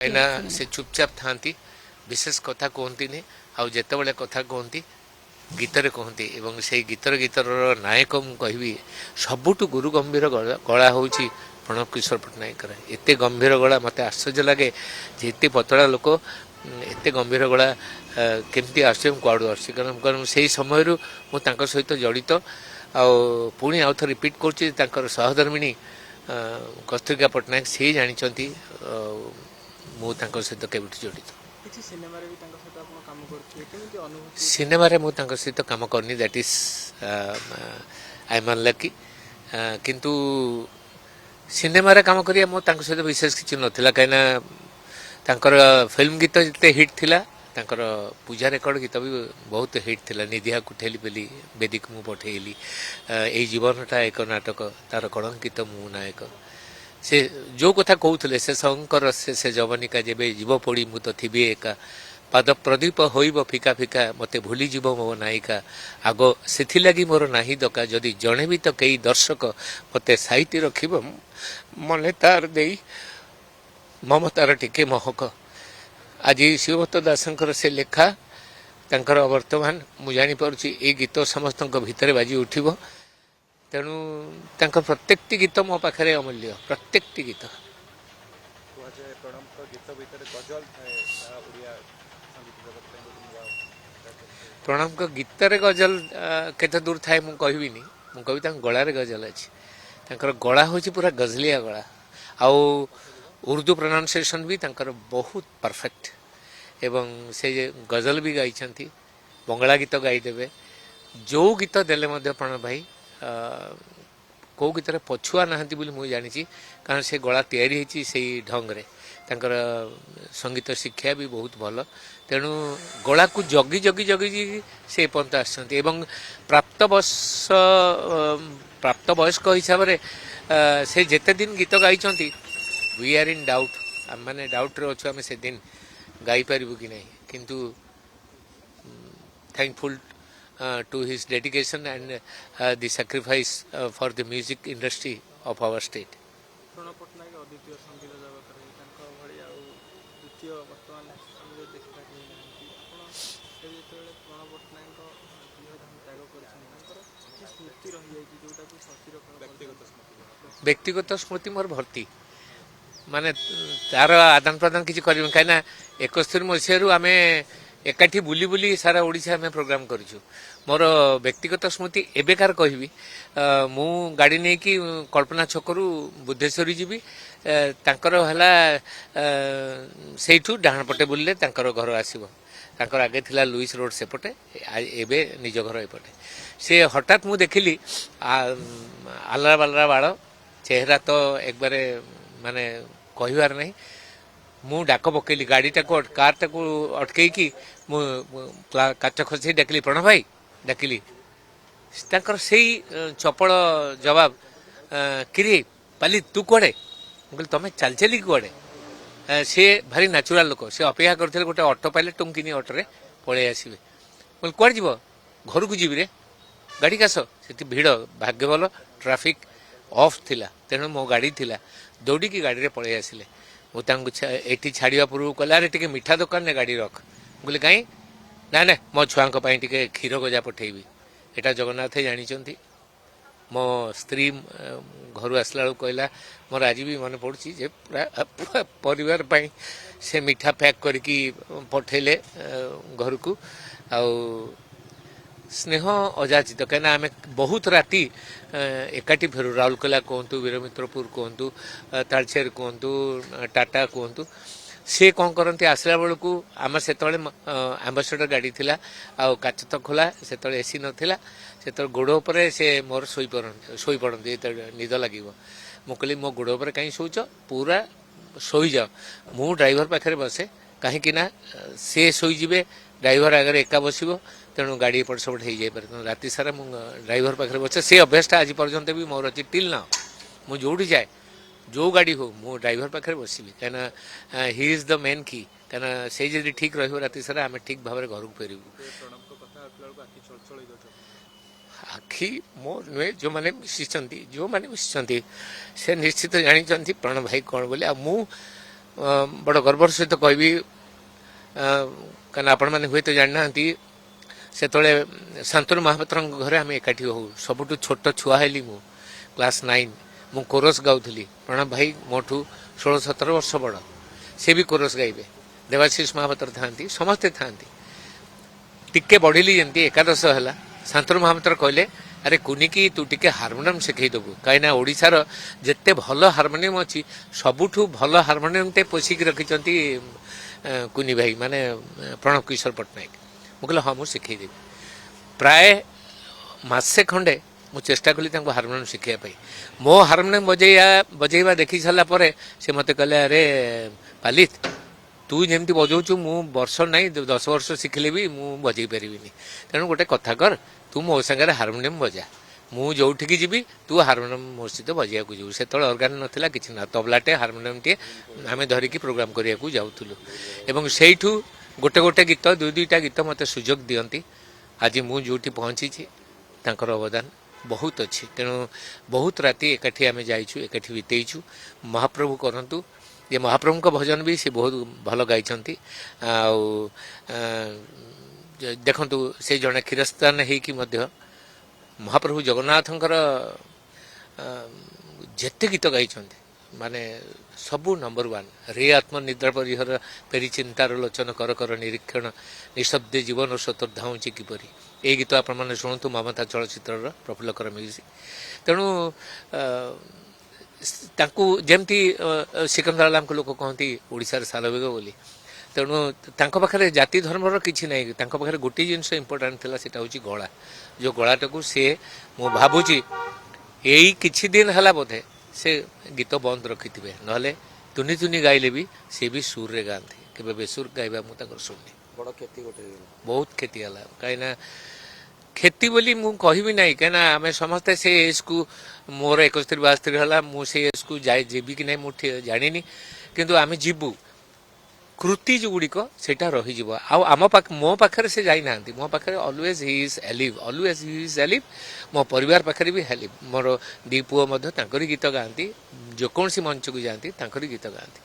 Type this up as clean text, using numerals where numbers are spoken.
कहीं से चुपचाप था विशेष कथा कहती आते कथा कहती गीतर कहती से गीतर नायक मु कहि सबुठ गुरु गंभीर गला हूँ प्रणव किशोर पट्टनायक एत गंभीर गला मत आश्चर्य लगे एत पतला लोक एत गंभीर गला केमती आड़ू आसी कारण से समय सहित जड़ित पुणी आउ थ रिपीट कर सहधर्मिणी कस्तूरिका पट्टनायक से जानते मु सहित के जड़ित सिनेमा सहित कम करनी that is I am unlucky किंतु सिनेमा कम करिया मो सहित विशेष किसी नाला कहीं फिल्म गीत जिते हिट थिला पूजा रेकर्ड गीत भी बहुत हिट थिला निधिया कुठेली बेली बेदिक मु पठेली यही जीवनटा एक नाटक तार कलंकित मु नायक से जो कथा कहते से शंकर से जवनिका जेबे जीव पड़ी मु तो थी एका पाद प्रदीप होइब फिका फिका मते भूली जीव मो नायिका आग से मोर नाही दका जदि जणे भी तो कई दर्शक मते साहित्य रखिब मने तार देई ममतार टिके महक आज शिवभक्त दासंकर से लेखा तांकर वर्तमान मु जानी पारुछि ए गीत समस्त भितर बाजी उठिबो तेणु तांकर प्रत्येकटी गीत मो पाखरे अमूल्य प्रत्येकटी गीत प्रणव को गीतर गजल केते दूर थाए मु कहबिनी मु कहबी तांक गळारे गजल अछि तांकर गळा होछि पूरा गजलिया गळा आउ उर्दू प्रोनाउंसिएशन भी तांकर बहुत परफेक्ट एवं से गजल भी गाई बंगला गीत गाईदेवे जो गीत देले मध्य प्रणव भाई कौ गीत पछुआ नहांती बोली मुझे जानी कारण से गला तैयारी होती से ढंग रे तांकर संगीत शिक्षा भी बहुत भल तेणु गला को जगी जगी जगी से पर्यंत आसछन्ती प्राप्त वयस्क हिसाब से जेते दिन गीत गाई वी आर इन डाउट आम मैंने डाउट रे अच्छे आम से दिन गाई पारू कि नहीं किंतु thankful to his dedication and the sacrifice for the music industry of our state. व्यक्तिगत स्मृति मोर भर्ती माने तार आदान प्रदान किसी कर कहीं 71 मसीह आम एकाठी बुली बुली सारा ओडिशा में प्रोग्राम करूँ मोर व्यक्तिगत स्मृति एबेकार कहबी मु गाड़ी नहीं कि कल्पना छकरू बुद्धेश्वरी जीवी तांकर हला सेठू डाहाण पटे बुलले तांकर घर आसीबो तांकर आगे थिला लुइस रोड सेपटे एबे निज घर एपटे से हठात मु देखिली आलरा बालरा बाड़ चेहरा तो एक बारे माने कहिबार नहीं मु डाक पकेली गाड़ी कार टाको अटकई कि काच खसी डाकिली प्रणव भाई डाकिली से चपल जवाब किरी पाली तू कड़े मुझे तुम चल चली कड़े सी भारी न्याचुराल लोक से अपेक्षा करते गोटे ऑटो पाइले टुमकिनी ऑटोरे पलि आसवे बोले कौन जीव घर को जीवी रे गाड़ी कास से भिड़ भाग्य भल ट्राफिक ऑफ थिला तेणु मो गाड़ी थिला दौड़ी गाड़ी रे पलि आसिले मुझे छाड़ा पूर्व कहला अरे टे मीठा दुकान ने गाड़ी रख बोले कहीं ना ना मो छुआ टे क्षीर गजा पठेबी यहाँ जगन्नाथ जानी मो स्त्री घर आसला बेलू कहला मोर आज भी मन पड़ी जे पूरा परिवार से मीठा पैक करके पठेले घर को आउ स्नेह अजाचित कहीं आम बहुत राति एकाठी फेरू राउरकेला कहतु वीरमित्रपुर कहतु तालचेर कहतु टाटा कहतु सी कौन करती आसला बेलू आम से एम्बासडर गाड़ी थिला आउ काच तो खोला से एसी नाला से गोड़ उपर से मोर शोई पड़ती निद लगे मु कहली मो गोड़ उपर कहीं शोच पूरा शोई जाओ मु ड्राइवर पाखे बसे कहीं सी शोजे ड्राइवर आगे एका बस तेणु गाड़ी एपट सेपट हो जाए राति सारा मु ड्राइवर पाखे बसे से अभ्यासटा आज पर्यंत भी मोर अच्छी टिल ना मु जोड़ी जाए जो गाड़ी हो मु ड्राइवर पाखे बसबी कहीं ही इज द मेन की कहीं से जब ठीक राति सारा आम ठीक भाव घर को फेरबू आखि मो नुहे जो मैंने मिशिंट से निश्चित जानी प्रणव भाई कौन बोले मु बड़ गर्वर सहित कहबी कारण आपण मैंने हुए तो जाना से शांतनु महापात्र घरे आम एकाठी हो सबुठ छोट छुआ हेली मु क्लास 9 मु कोरस गाउली प्रणव भाई मोठू 16-17 वर्ष बड़ से भी कोरस गाइबे देवाशीष महापात्र था समस्ते था टिके बढ़िली जमी एकादश है शांतनु महापात्र कहले अरे कुनी की तू टिके हारमोनियम शिखेदेबू कहीं ओडार जिते भल हारमोनियम अच्छी सबुठू भल हारमोनियम टे पोषिक रखिंट कुनी भाई माने प्रणव किशोर पट्टनायक मुझे हाँ मुझे शिखेदेवी प्राय मसे खंडे मु चेष्टा कली हारमोनियम शिखापी मो हारमोनियम बजेवा देखी सारापर से मत कहले अरे पालित तू जमी बजाऊँ मु वर्ष ना 10 वर्ष शिखिले भी मु बजे पारि तेणु गोटे कथा कर तू मो सागर हारमोनियम बजा मु जोठिकी जीवी तू हारमोनियम मो सहित बजा को जीव से अर्गान नाला कि तबलाटे हारमोनियम टे आम धरिकी प्रोग्राम करने को जाऊँ से गोटे गोटे गीत दुईटा गीत मत सुजोग दियंती आज मु जो पहुँची अवदान बहुत अच्छी तेणु बहुत राति एकाठी आम जाइछु एकाठी बितेइछु महाप्रभु करंतु ये महाप्रभु का भजन भी से बहुत भल गाई देखु से जड़े क्षीरस्तान होगी महाप्रभु जगन्नाथंकर जेते गीत गाई माने सबू नंबर 1 रे आत्मनिद्रा परिहर पेरी चिंतार लोचन कर कर निरीक्षण निशब्दे जीवन स्वतर्धाऊँची किपरि ये गीत आपण मैंने शुणु ममता चलचित्र प्रफुल्लकर म्यूजिक तेणु जमती सिकंदराम को लोक कहती ओडिशार सालवेग बोली तेणु पाखे जाति धर्मर किसी ना पाखे गोटे जिनस इम्पोर्टाट था सेटा हूँ गला जो गलाटा सी मु भावुची यही किछि दिन है बोधे से गीत बंद रखी थे ना तुनी तुनी गाइले भी सी भी सुर रे गाँति केबे बेसुर गाइबा मुझे शुणी बड़ क्षति गोटे बहुत क्षति है कहीं क्षति बोली मु कहबी ना कहीं आम समस्ते से एज को मोर 71-72 है मुझे एज को जाए जीवी कि नहीं मुझे जानी किंतु आम जीवु कृति जो गुड़िक से रही आम मो पाखे से जाना मो पाखे always he is alive always he is alive मो परिवार पाखे भी हेलिव मोर दी पुओ गीत गाती जो कौन सी मंच को जाती गीत गाती